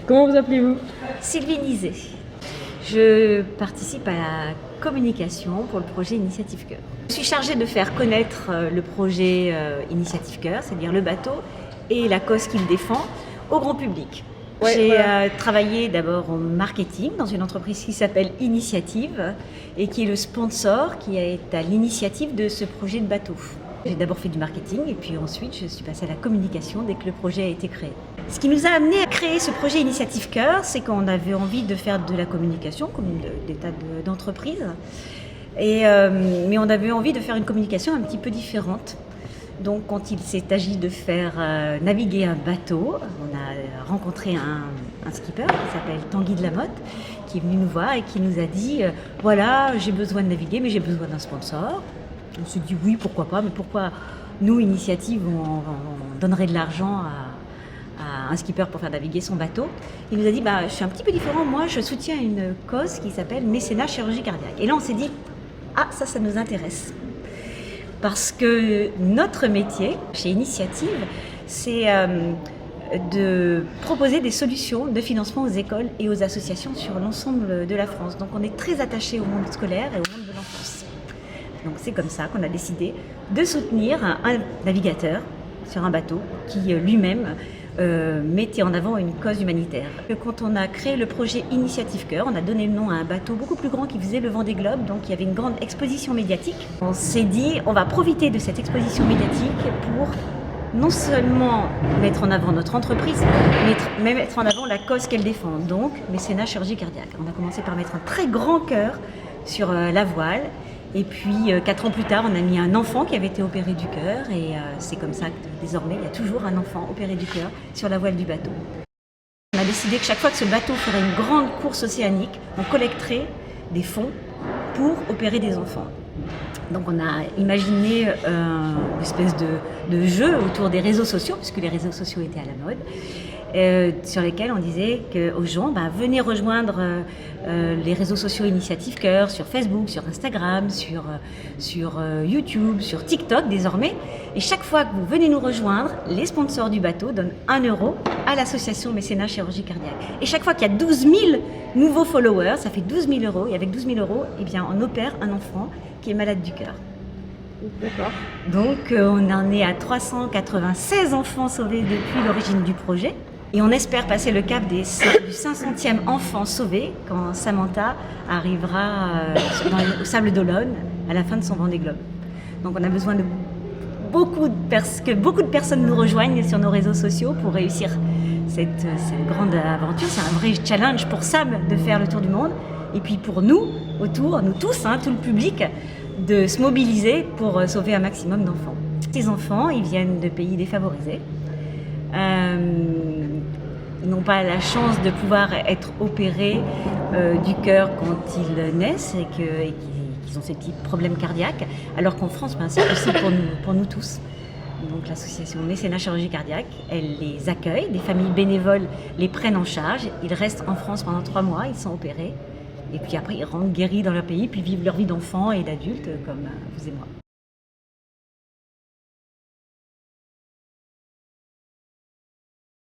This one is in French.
Comment vous appelez-vous? Sylvie Nizet. Je participe à la communication pour le projet Initiative Cœur. Je suis chargée de faire connaître le projet Initiative Cœur, c'est-à-dire le bateau et la cause qu'il défend, au grand public. Ouais, J'ai voilà. travaillé d'abord en marketing dans une entreprise qui s'appelle Initiative et qui est le sponsor qui est à l'initiative de ce projet de bateau. J'ai d'abord fait du marketing et puis ensuite je suis passée à la communication dès que le projet a été créé. Ce qui nous a amené à créer ce projet Initiative Cœur, c'est qu'on avait envie de faire de la communication comme des tas d'entreprises, mais on avait envie de faire une communication un petit peu différente. Donc quand il s'est agi de faire naviguer un bateau, on a rencontré un skipper qui s'appelle Tanguy de la Motte, qui est venu nous voir et qui nous a dit voilà, j'ai besoin de naviguer mais j'ai besoin d'un sponsor. On s'est dit oui, pourquoi pas, mais pourquoi nous, Initiative, on donnerait de l'argent à un skipper pour faire naviguer son bateau. Il nous a dit je suis un petit peu différent, moi je soutiens une cause qui s'appelle mécénat chirurgie cardiaque. Et là on s'est dit ça nous intéresse. Parce que notre métier chez Initiative, c'est de proposer des solutions de financement aux écoles et aux associations sur l'ensemble de la France. Donc on est très attaché au monde scolaire et au monde de l'enfance. Donc c'est comme ça qu'on a décidé de soutenir un navigateur sur un bateau qui lui-même mettait en avant une cause humanitaire. Quand on a créé le projet Initiative Cœur, on a donné le nom à un bateau beaucoup plus grand qui faisait le Vendée Globe, donc il y avait une grande exposition médiatique. On s'est dit, on va profiter de cette exposition médiatique pour non seulement mettre en avant notre entreprise, mais mettre en avant la cause qu'elle défend, donc mécénat chirurgie cardiaque. On a commencé par mettre un très grand cœur sur la voile. Et puis 4 ans plus tard, on a mis un enfant qui avait été opéré du cœur et c'est comme ça que désormais, il y a toujours un enfant opéré du cœur sur la voile du bateau. On a décidé que chaque fois que ce bateau ferait une grande course océanique, on collecterait des fonds pour opérer des enfants. Donc on a imaginé une espèce de jeu autour des réseaux sociaux, puisque les réseaux sociaux étaient à la mode, sur lesquels on disait aux gens, venez rejoindre les réseaux sociaux Initiative Cœur, sur Facebook, sur Instagram, sur YouTube, sur TikTok désormais. Et chaque fois que vous venez nous rejoindre, les sponsors du bateau donnent 1 euro à l'association Mécénat Chirurgie Cardiaque. Et chaque fois qu'il y a 12 000 nouveaux followers, ça fait 12 000 euros. Et avec 12 000 euros, on opère un enfant qui est malade du cœur. D'accord. Donc on en est à 396 enfants sauvés depuis l'origine du projet. Et on espère passer le cap du 500e enfant sauvé quand Samantha arrivera au Sable d'Olonne à la fin de son Vendée Globe. Donc on a besoin de que beaucoup de personnes nous rejoignent sur nos réseaux sociaux pour réussir cette grande aventure. C'est un vrai challenge pour Sam de faire le tour du monde. Et puis pour nous, autour, nous tous, tout le public, de se mobiliser pour sauver un maximum d'enfants. Ces enfants, ils viennent de pays défavorisés. Ils n'ont pas la chance de pouvoir être opérés du cœur quand ils naissent et qu'ils ont ces petits problèmes cardiaques, alors qu'en France, c'est possible pour nous tous. Donc l'association Mécénat Chirurgie Cardiaque, elle les accueille, des familles bénévoles les prennent en charge, ils restent en France pendant 3 mois, ils sont opérés, et puis après ils rentrent guéris dans leur pays, puis vivent leur vie d'enfants et d'adultes comme vous et moi.